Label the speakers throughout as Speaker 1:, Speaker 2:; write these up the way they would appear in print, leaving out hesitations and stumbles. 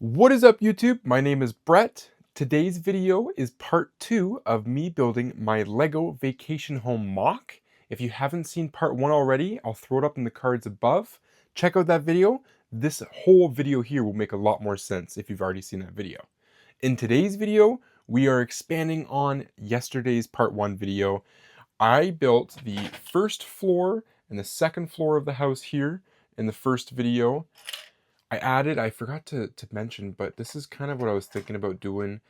Speaker 1: What is up, YouTube? My name is Brett. Today's video is part 2 of me building my Lego vacation home mock. If you haven't seen part 1 already, I'll throw it up in the cards above. Check out that video. This whole video here will make a lot more sense if you've already seen that video. In today's video, we are expanding on yesterday's part 1 video. I built the first floor and the second floor of the house here in the first video. I forgot to mention, but this is kind of what I was thinking about doing.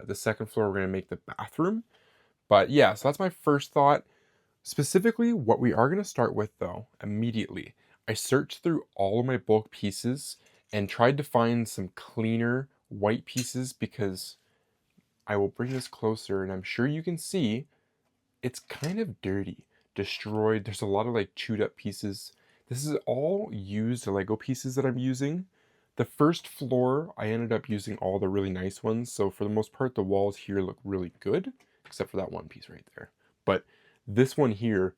Speaker 1: The second floor, we're going to make the bathroom. But yeah, so that's my first thought. Specifically, what we are going to start with, though, immediately, I searched through all of my bulk pieces and tried to find some cleaner white pieces because I will bring this closer and I'm sure you can see it's kind of dirty, destroyed. There's a lot of like chewed up pieces. This is all used Lego pieces that I'm using. The first floor, I ended up using all the really nice ones. So for the most part, the walls here look really good, except for that one piece right there. But this one here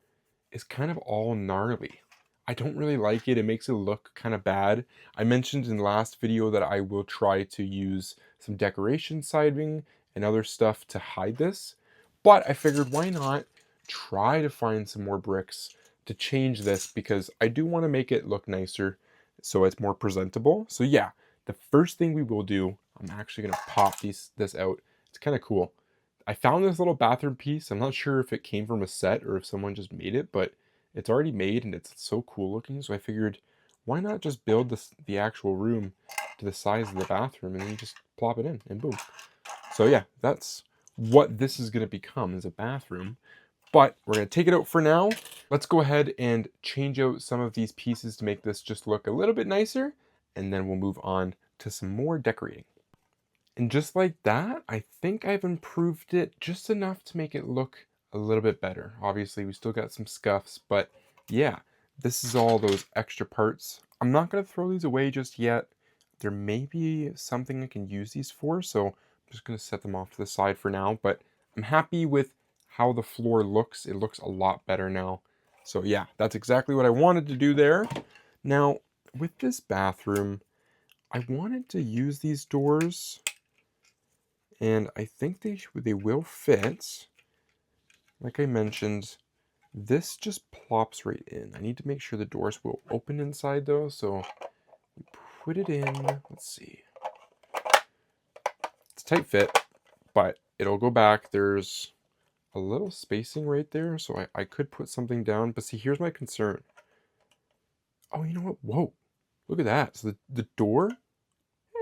Speaker 1: is kind of all gnarly. I don't really like it. It makes it look kind of bad. I mentioned in the last video that I will try to use some decoration siding and other stuff to hide this. But I figured why not try to find some more bricks to change this, because I do want to make it look nicer so it's more presentable. So yeah, the first thing we will do, I'm actually going to pop this out. It's kind of cool. I found this little bathroom piece. I'm not sure if it came from a set or if someone just made it, but it's already made and it's so cool looking. So I figured why not just build the actual room to the size of the bathroom and then you just plop it in and boom. So yeah, that's what this is going to become, is a bathroom. But we're going to take it out for now. Let's go ahead and change out some of these pieces to make this just look a little bit nicer. And then we'll move on to some more decorating. And just like that, I think I've improved it just enough to make it look a little bit better. Obviously, we still got some scuffs, but yeah, this is all those extra parts. I'm not going to throw these away just yet. There may be something I can use these for, so I'm just going to set them off to the side for now. But I'm happy with how the floor looks. It looks a lot better now. So yeah, that's exactly what I wanted to do there. Now, with this bathroom, I wanted to use these doors, and I think they will fit. Like I mentioned, this just plops right in. I need to make sure the doors will open inside though, so we put it in. Let's see. It's a tight fit, but it'll go back. There's a little spacing right there, so I could put something down, but see, here's my concern. Oh, you know what? Whoa, look at that. So the door,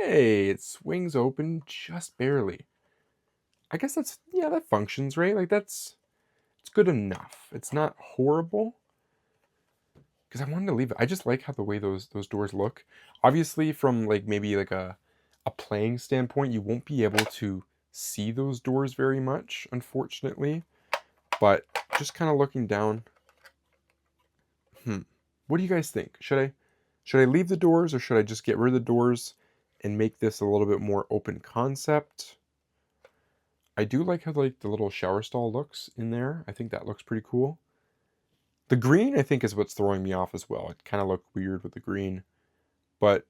Speaker 1: hey, it swings open just barely. I guess that functions, right? Like it's good enough. It's not horrible, because I wanted to leave it. I just like how the way those doors look. Obviously, from like maybe like a playing standpoint, you won't be able to see those doors very much, unfortunately. But just kind of looking down, what do you guys think? Should I leave the doors, or should I just get rid of the doors and make this a little bit more open concept? I do like how like the little shower stall looks in there. I think that looks pretty cool. The green, I think, is what's throwing me off as well. It kind of looked weird with the green, but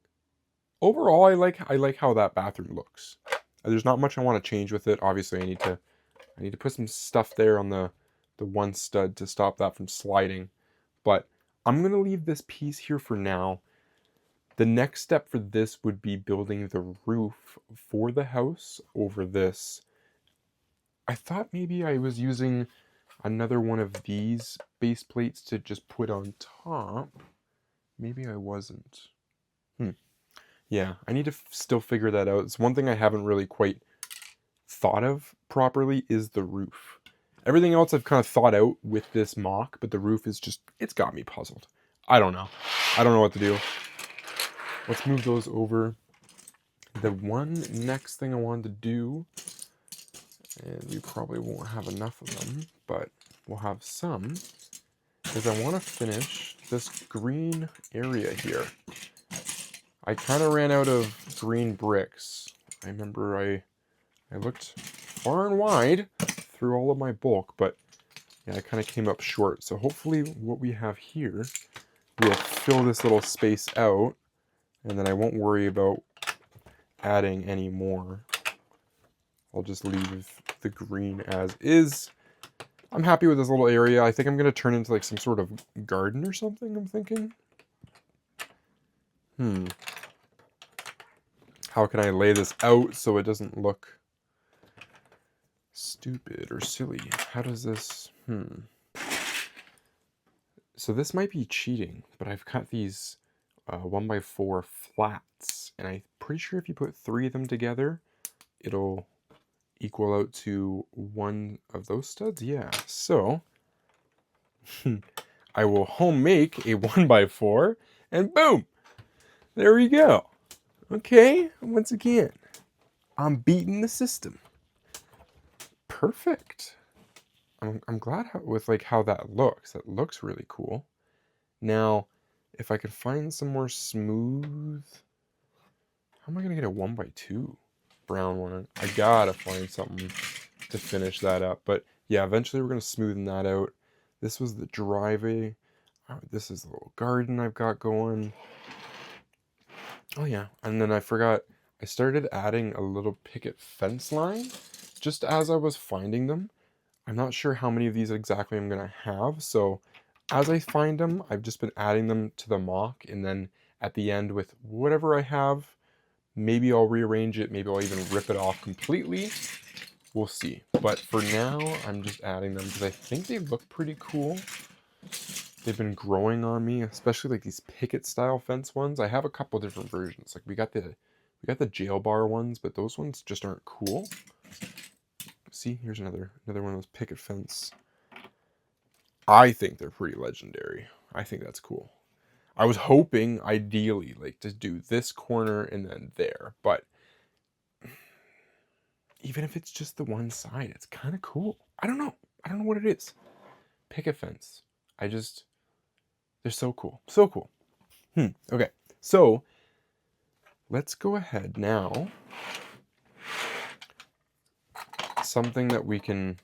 Speaker 1: overall, I like how that bathroom looks. There's not much I want to change with it. Obviously, I need to put some stuff there on the one stud to stop that from sliding. But I'm going to leave this piece here for now. The next step for this would be building the roof for the house over this. I thought maybe I was using another one of these base plates to just put on top. Maybe I wasn't. Yeah, I need to still figure that out. It's one thing I haven't really quite thought of properly is the roof. Everything else I've kind of thought out with this mock, but the roof is just, it's got me puzzled. I don't know. I don't know what to do. Let's move those over. The one next thing I wanted to do, and we probably won't have enough of them, but we'll have some, is I want to finish this green area here. I kind of ran out of green bricks. I remember I looked far and wide through all of my bulk, but yeah, I kind of came up short. So hopefully what we have here will fill this little space out, and then I won't worry about adding any more. I'll just leave the green as is. I'm happy with this little area. I think I'm going to turn into like some sort of garden or something, I'm thinking. How can I lay this out so it doesn't look stupid or silly? How does this... So this might be cheating, but I've got these 1x4 flats, and I'm pretty sure if you put 3 of them together, it'll equal out to one of those studs. Yeah, so I will home make a 1x4, and boom, there we go. Okay, once again, I'm beating the system. Perfect. I'm glad with like how that looks. That looks really cool. Now, if I could find some more smooth, how am I gonna get a 1x2 brown one? I gotta find something to finish that up. But yeah, eventually we're gonna smoothen that out. This was the driveway. This is the little garden I've got going. Oh yeah, and then I forgot, I started adding a little picket fence line just as I was finding them. I'm not sure how many of these exactly I'm gonna have, so as I find them, I've just been adding them to the mock, and then at the end with whatever I have, maybe I'll rearrange it, maybe I'll even rip it off completely. We'll see. But for now, I'm just adding them because I think they look pretty cool. They've been growing on me, especially like these picket style fence ones. I have a couple different versions. Like we got the jail bar ones, but those ones just aren't cool. See, here's another one of those picket fence. I think they're pretty legendary. I think that's cool. I was hoping, ideally, like to do this corner and then there, but even if it's just the one side, it's kind of cool. I don't know what it is. Picket fence. They're so cool. So cool. Okay, so let's go ahead now. Something that we can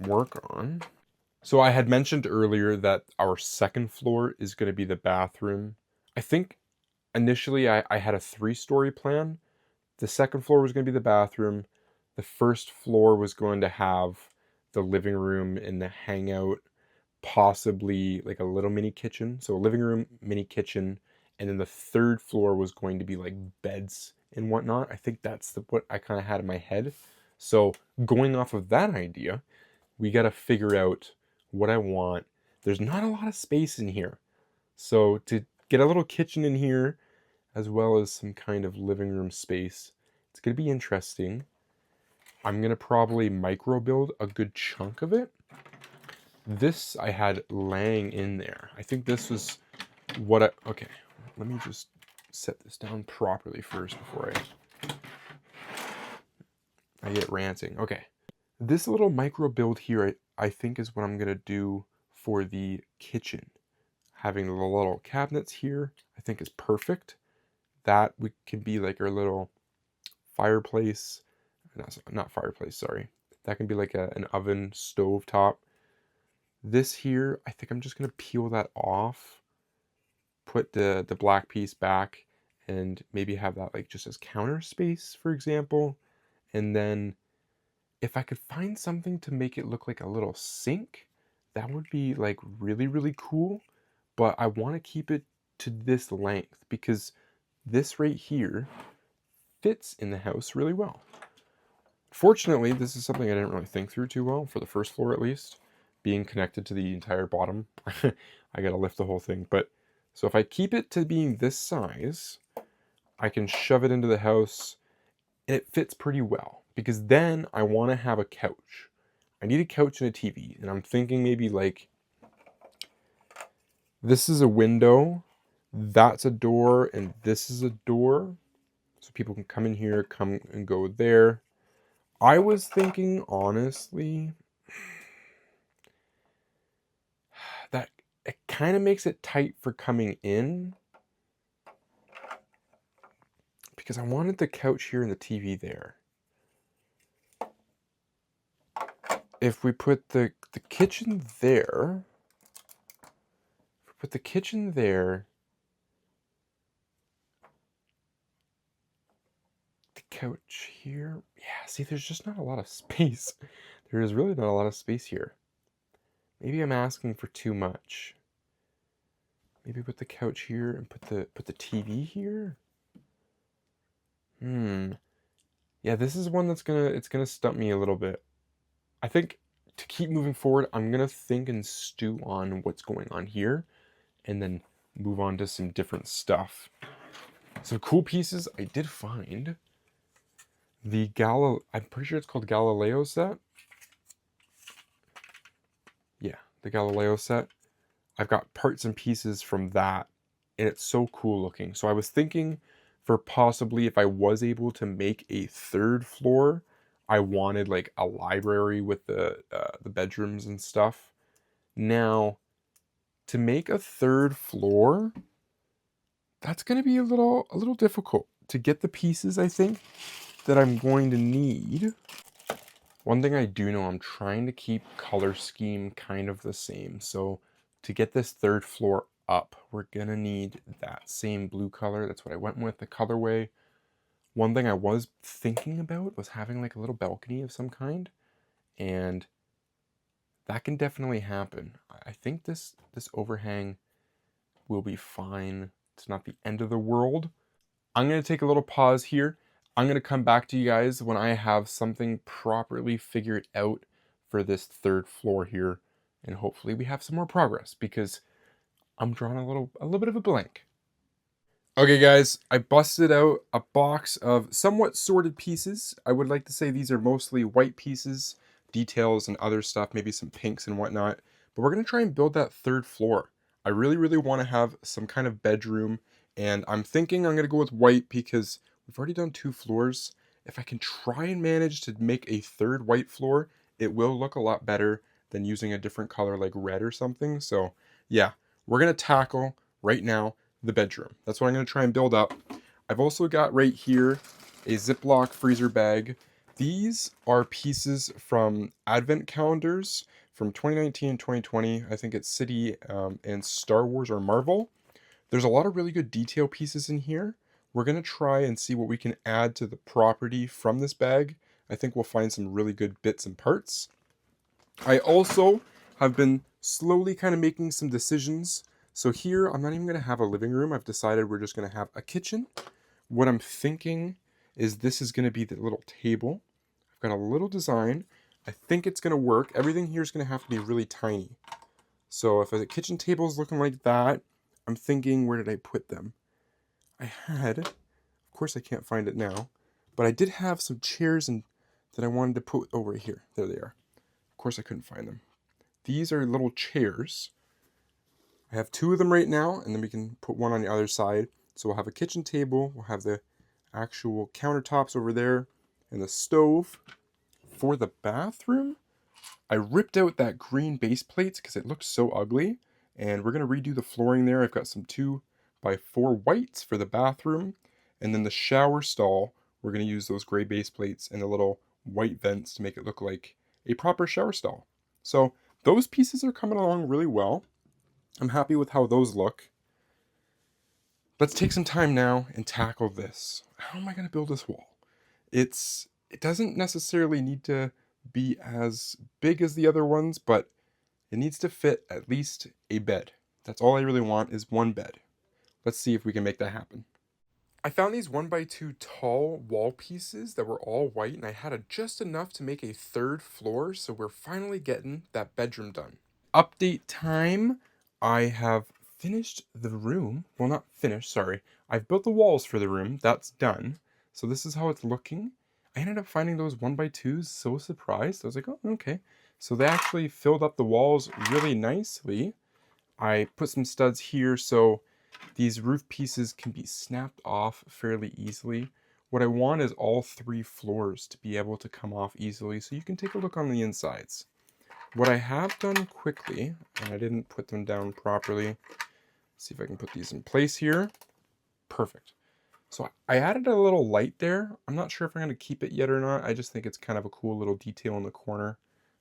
Speaker 1: work on. So I had mentioned earlier that our second floor is going to be the bathroom. I think initially I had a 3-story plan. The second floor was going to be the bathroom. The first floor was going to have the living room and the hangout, possibly like a little mini kitchen. So a living room, mini kitchen, and then the third floor was going to be like beds and whatnot. I think that's what I kind of had in my head. So going off of that idea, we got to figure out what I want. There's not a lot of space in here. So to get a little kitchen in here, as well as some kind of living room space, it's going to be interesting. I'm going to probably micro build a good chunk of it. This I had laying in there. I think this was what okay, let me just set this down properly first before I get ranting. Okay. This little micro build here, I think is what I'm going to do for the kitchen. Having the little cabinets here, I think is perfect. That can be like our little fireplace. Not fireplace, sorry. That can be like an oven stove top. This here, I think I'm just going to peel that off, put the black piece back, and maybe have that like just as counter space, for example. And then if I could find something to make it look like a little sink, that would be like really, really cool. But I want to keep it to this length because this right here fits in the house really well. Fortunately, this is something I didn't really think through too well, for the first floor at least, being connected to the entire bottom. I gotta lift the whole thing. But so if I keep it to being this size, I can shove it into the house and it fits pretty well, because then I want to have a couch. I need a couch and a TV, and I'm thinking maybe like this is a window, that's a door, and this is a door, so people can come in here, come and go there. I was thinking, honestly, that it kind of makes it tight for coming in, because I wanted the couch here and the TV there. If we put the kitchen there, couch here. Yeah, see, there's just not a lot of space. There is really not a lot of space here. Maybe I'm asking for too much. Maybe put the couch here and put the TV here. Yeah, this is one that's gonna stump me a little bit. I think to keep moving forward, I'm gonna think and stew on what's going on here, and then move on to some different stuff. Some cool pieces I did find. The I'm pretty sure it's called Galileo set. Yeah, the Galileo set. I've got parts and pieces from that, and it's so cool looking. So I was thinking for possibly if I was able to make a third floor, I wanted like a library with the bedrooms and stuff. Now, to make a third floor, that's going to be a little difficult to get the pieces, I think, that I'm going to need. One thing I do know, I'm trying to keep color scheme kind of the same. So to get this third floor up, we're gonna need that same blue color. That's what I went with, the colorway. One thing I was thinking about was having like a little balcony of some kind, and that can definitely happen. I think this overhang will be fine. It's not the end of the world. I'm gonna take a little pause here. I'm going to come back to you guys when I have something properly figured out for this third floor here. And hopefully we have some more progress because I'm drawing a little bit of a blank. Okay guys, I busted out a box of somewhat sorted pieces. I would like to say these are mostly white pieces, details and other stuff, maybe some pinks and whatnot. But we're going to try and build that third floor. I really want to have some kind of bedroom, and I'm thinking I'm going to go with white because we've already done 2 floors. If I can try and manage to make a third white floor, it will look a lot better than using a different color like red or something. So yeah, we're going to tackle right now the bedroom. That's what I'm going to try and build up. I've also got right here a Ziploc freezer bag. These are pieces from advent calendars from 2019 and 2020. I think it's City and Star Wars or Marvel. There's a lot of really good detail pieces in here. We're going to try and see what we can add to the property from this bag. I think we'll find some really good bits and parts. I also have been slowly kind of making some decisions. So here, I'm not even going to have a living room. I've decided we're just going to have a kitchen. What I'm thinking is this is going to be the little table. I've got a little design. I think it's going to work. Everything here is going to have to be really tiny. So if the kitchen table is looking like that, I'm thinking, where did I put them? I had, of course I can't find it now, but I did have some chairs that I wanted to put over here. There they are. Of course I couldn't find them. These are little chairs. I have 2 of them right now, and then we can put one on the other side. So we'll have a kitchen table, we'll have the actual countertops over there, and the stove. For the bathroom, I ripped out that green base plates because it looked so ugly, and we're going to redo the flooring there. I've got some 2x4 whites for the bathroom, and then the shower stall, we're going to use those gray base plates and the little white vents to make it look like a proper shower stall. So those pieces are coming along really well. I'm happy with how those look. Let's take some time now and tackle this. How am I going to build this wall? It doesn't necessarily need to be as big as the other ones, but it needs to fit at least a bed. That's all I really want is one bed. Let's see if we can make that happen. I found these 1x2 tall wall pieces that were all white, and I had just enough to make a third floor, so we're finally getting that bedroom done. Update time. I have finished the room. Well, not finished, sorry. I've built the walls for the room. That's done. So this is how it's looking. I ended up finding those 1x2s, so surprised. I was like, oh, okay. So they actually filled up the walls really nicely. I put some studs here so these roof pieces can be snapped off fairly easily. What I want is all 3 floors to be able to come off easily, so you can take a look on the insides. What I have done quickly, and I didn't put them down properly, let's see if I can put these in place here. Perfect. So I added a little light there. I'm not sure if I'm going to keep it yet or not. I just think it's kind of a cool little detail in the corner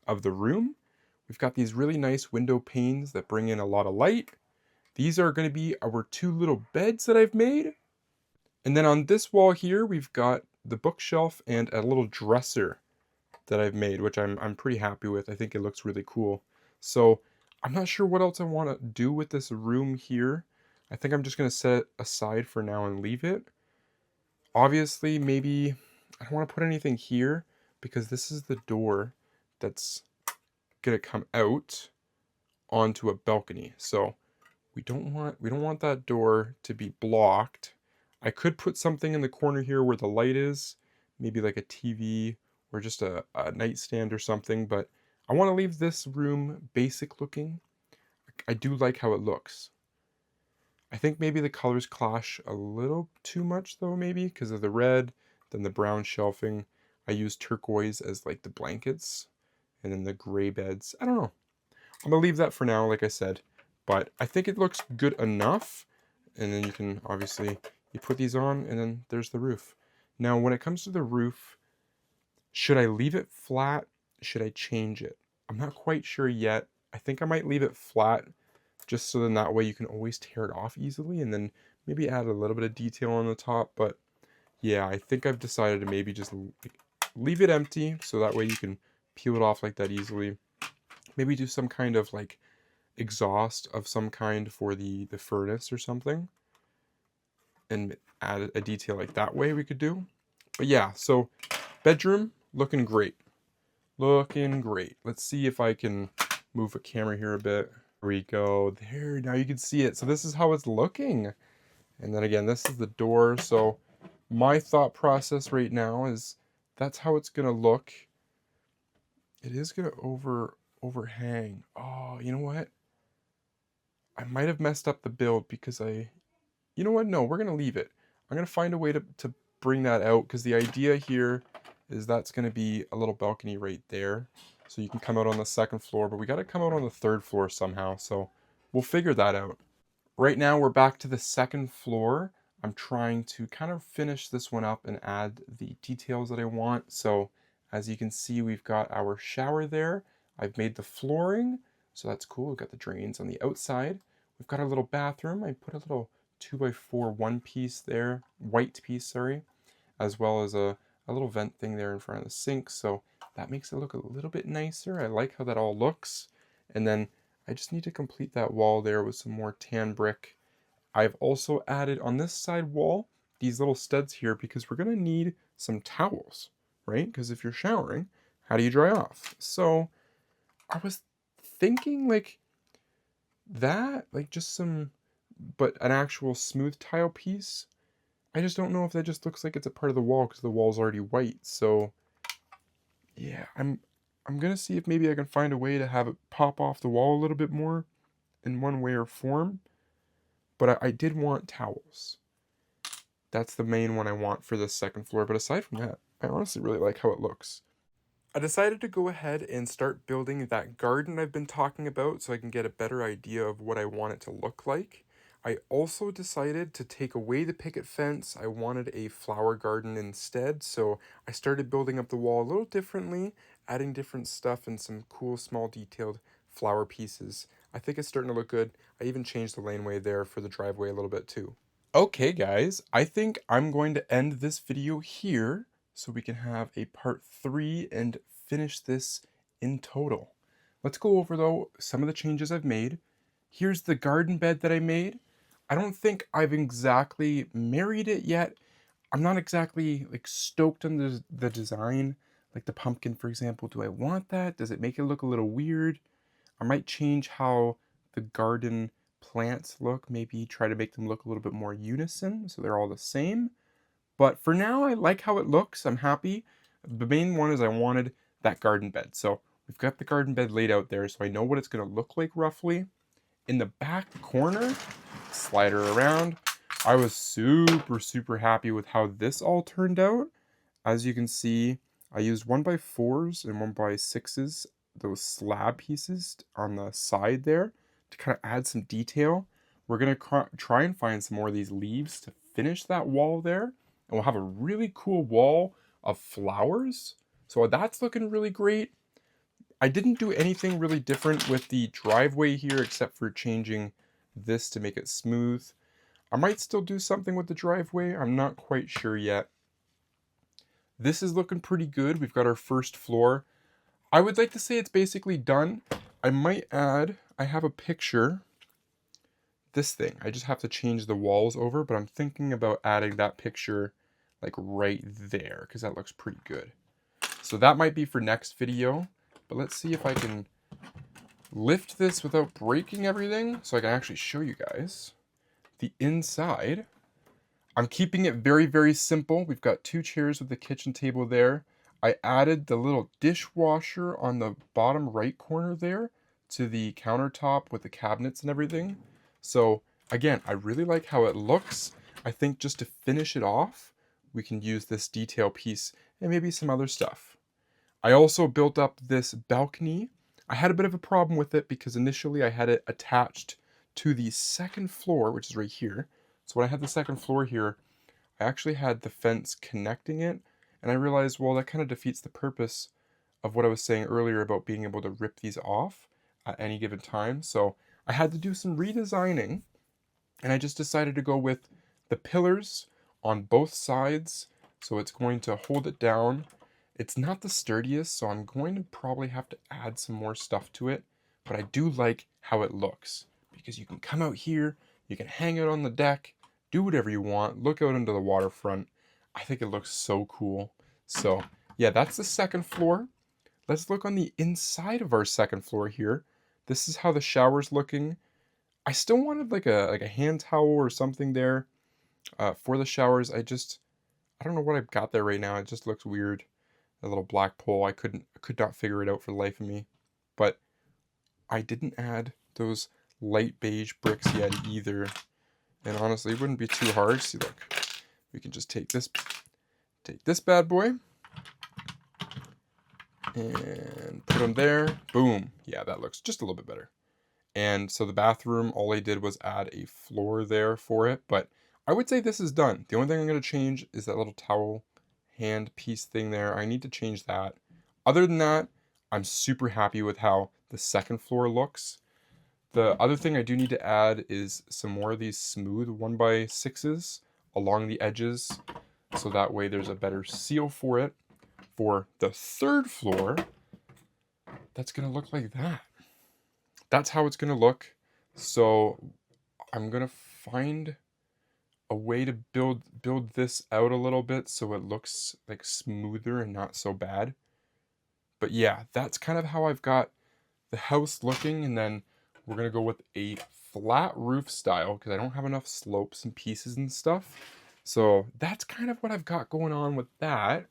Speaker 1: of the room. We've got these really nice window panes that bring in a lot of light. These are going to be our 2 little beds that I've made. And then on this wall here, we've got the bookshelf and a little dresser that I've made, which I'm pretty happy with. I think it looks really cool. So I'm not sure what else I want to do with this room here. I think I'm just going to set it aside for now and leave it. Obviously, maybe I don't want to put anything here because this is the door that's going to come out onto a balcony. So we don't want that door to be blocked. I could put something in the corner here where the light is, maybe like a TV or just a nightstand or something, but I want to leave this room basic looking. I do like how it looks. I think maybe the colors clash a little too much though, maybe because of the red, then the brown shelving. I use turquoise as like the blankets, and then the gray beds. I don't know. I'm gonna leave that for now, like I said, but I think it looks good enough. And then you can obviously, you put these on and then there's the roof. Now, when it comes to the roof, should I leave it flat? Should I change it? I'm not quite sure yet. I think I might leave it flat just so then that way you can always tear it off easily and then maybe add a little bit of detail on the top. But yeah, I think I've decided to maybe just leave it empty so that way you can peel it off like that easily. Maybe do some kind of like exhaust of some kind for the furnace or something and add a detail like that way we could do. But yeah, so bedroom looking great. Looking great. Let's see if I can move a camera here a bit. There we go. There, now you can see it. So this is how it's looking. And then again, this is the door. So my thought process right now is that's how it's gonna look. It is gonna overhang. Oh, you know what? I might have messed up the build because you know what? No, we're gonna leave it. I'm gonna find a way to bring that out because the idea here is that's gonna be a little balcony right there. So you can come out on the second floor, but we gotta come out on the third floor somehow. So we'll figure that out. Right now we're back to the second floor. I'm trying to kind of finish this one up and add the details that I want. So as you can see, we've got our shower there. I've made the flooring, so that's cool. We've got the drains on the outside. We've got our little bathroom. I put a little 2x4 one piece there, white piece, sorry, as well as a little vent thing there in front of the sink. So that makes it look a little bit nicer. I like how that all looks. And then I just need to complete that wall there with some more tan brick. I've also added on this side wall these little studs here because we're going to need some towels, right? Because if you're showering, how do you dry off? So I was thinking like that, like just some, but an actual smooth tile piece. I just don't know if that just looks like it's a part of the wall because the wall's already white. So yeah, I'm gonna see if maybe I can find a way to have it pop off the wall a little bit more in one way or form. But I did want towels. That's the main one I want for this second floor. But aside from that, I honestly really like how it looks. I decided to go ahead and start building that garden I've been talking about so I can get a better idea of what I want it to look like. I also decided to take away the picket fence. I wanted a flower garden instead, so I started building up the wall a little differently, adding different stuff and some cool small detailed flower pieces. I think it's starting to look good. I even changed the laneway there for the driveway a little bit too. Okay guys, I think I'm going to end this video here so we can have a part 3 and finish this in total. Let's go over though some of the changes I've made. Here's the garden bed that I made. I don't think I've exactly married it yet. I'm not exactly like stoked on the design, like the pumpkin for example. Do I want that? Does it make it look a little weird? I might change how the garden plants look, maybe try to make them look a little bit more unison so they're all the same. But for now, I like how it looks. I'm happy. The main one is I wanted that garden bed. So we've got the garden bed laid out there so I know what it's going to look like roughly. In the back corner, slide her around. I was super happy with how this all turned out. As you can see, I used 1x4s and 1x6s, those slab pieces on the side there to kind of add some detail. We're going to try and find some more of these leaves to finish that wall there. And we'll have a really cool wall of flowers. So that's looking really great. I didn't do anything really different with the driveway here except for changing this to make it smooth. I might still do something with the driveway. I'm not quite sure yet. This is looking pretty good. We've got our first floor. I would like to say it's basically done. I might add, I have a picture, this thing. I just have to change the walls over, but I'm thinking about adding that picture like right there because that looks pretty good. So that might be for next video, but let's see if I can lift this without breaking everything so I can actually show you guys the inside. I'm keeping it very, very simple. We've got 2 chairs with the kitchen table there. I added the little dishwasher on the bottom right corner there to the countertop with the cabinets and everything. So again, I really like how it looks. I think just to finish it off, we can use this detail piece and maybe some other stuff. I also built up this balcony. I had a bit of a problem with it because initially I had it attached to the second floor, which is right here. So when I had the second floor here, I actually had the fence connecting it, and I realized, well, that kind of defeats the purpose of what I was saying earlier about being able to rip these off at any given time. So I had to do some redesigning, and I just decided to go with the pillars on both sides, so it's going to hold it down. It's not the sturdiest, so I'm going to probably have to add some more stuff to it, but I do like how it looks because you can come out here, you can hang it on the deck, do whatever you want, look out into the waterfront. I think it looks so cool. So yeah, that's the second floor. Let's look on the inside of our second floor here. This is how the shower's looking. I still wanted like a hand towel or something there for the showers. I don't know what I've got there right now. It just looks weird. A little black pole. I could not figure it out for the life of me. But I didn't add those light beige bricks yet either. And honestly, it wouldn't be too hard. See, look, we can just take this bad boy and put them there. Boom. Yeah, that looks just a little bit better. And so the bathroom, all I did was add a floor there for it. But I would say this is done. The only thing I'm going to change is that little towel hand piece thing there. I need to change that. Other than that, I'm super happy with how the second floor looks. The other thing I do need to add is some more of these smooth 1x6s along the edges, so that way there's a better seal for it. For the third floor, that's going to look like that. That's how it's going to look. So I'm going to find a way to build this out a little bit so it looks like smoother and not so bad. But yeah, that's kind of how I've got the house looking, and then we're going to go with a flat roof style because I don't have enough slopes and pieces and stuff. So that's kind of what I've got going on with that.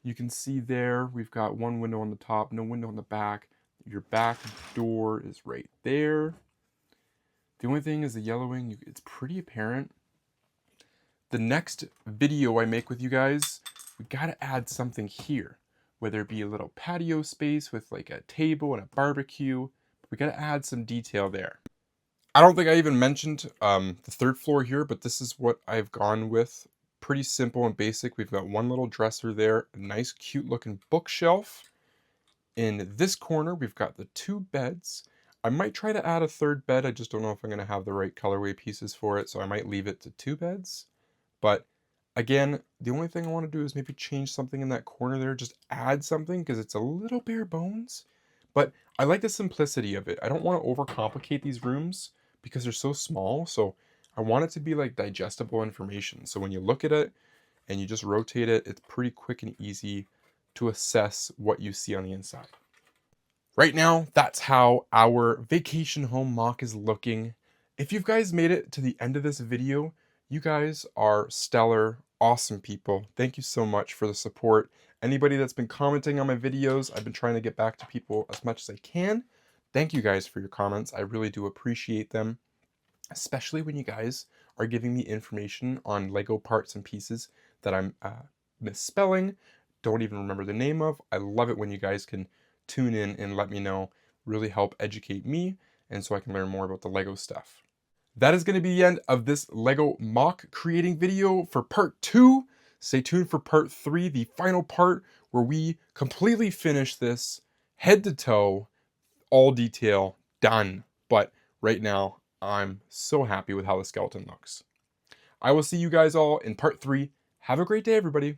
Speaker 1: You can see there, we've got one window on the top, no window on the back. Your back door is right there. The only thing is the yellowing, it's pretty apparent. The next video I make with you guys, we got to add something here. Whether it be a little patio space with like a table and a barbecue. We got to add some detail there. I don't think I even mentioned the third floor here, but this is what I've gone with. Pretty simple and basic. We've got one little dresser there, a nice cute looking bookshelf. In this corner, we've got the 2 beds. I might try to add a third bed. I just don't know if I'm going to have the right colorway pieces for it, so I might leave it to 2 beds. But again, the only thing I want to do is maybe change something in that corner there, just add something because it's a little bare bones. But I like the simplicity of it. I don't want to overcomplicate these rooms because they're so small. So I want it to be like digestible information. So when you look at it and you just rotate it, it's pretty quick and easy to assess what you see on the inside. Right now, that's how our vacation home mock is looking. If you guys made it to the end of this video, you guys are stellar, awesome people. Thank you so much for the support. Anybody that's been commenting on my videos, I've been trying to get back to people as much as I can. Thank you guys for your comments. I really do appreciate them, especially when you guys are giving me information on Lego parts and pieces that I'm misspelling, don't even remember the name of. I love it when you guys can tune in and let me know. Really help educate me, and so I can learn more about the Lego stuff. That is going to be the end of this Lego mock creating video for part 2. Stay tuned for part 3, the final part where we completely finish this head to toe, all detail done. But right now, I'm so happy with how the skeleton looks. I will see you guys all in part 3. Have a great day, everybody.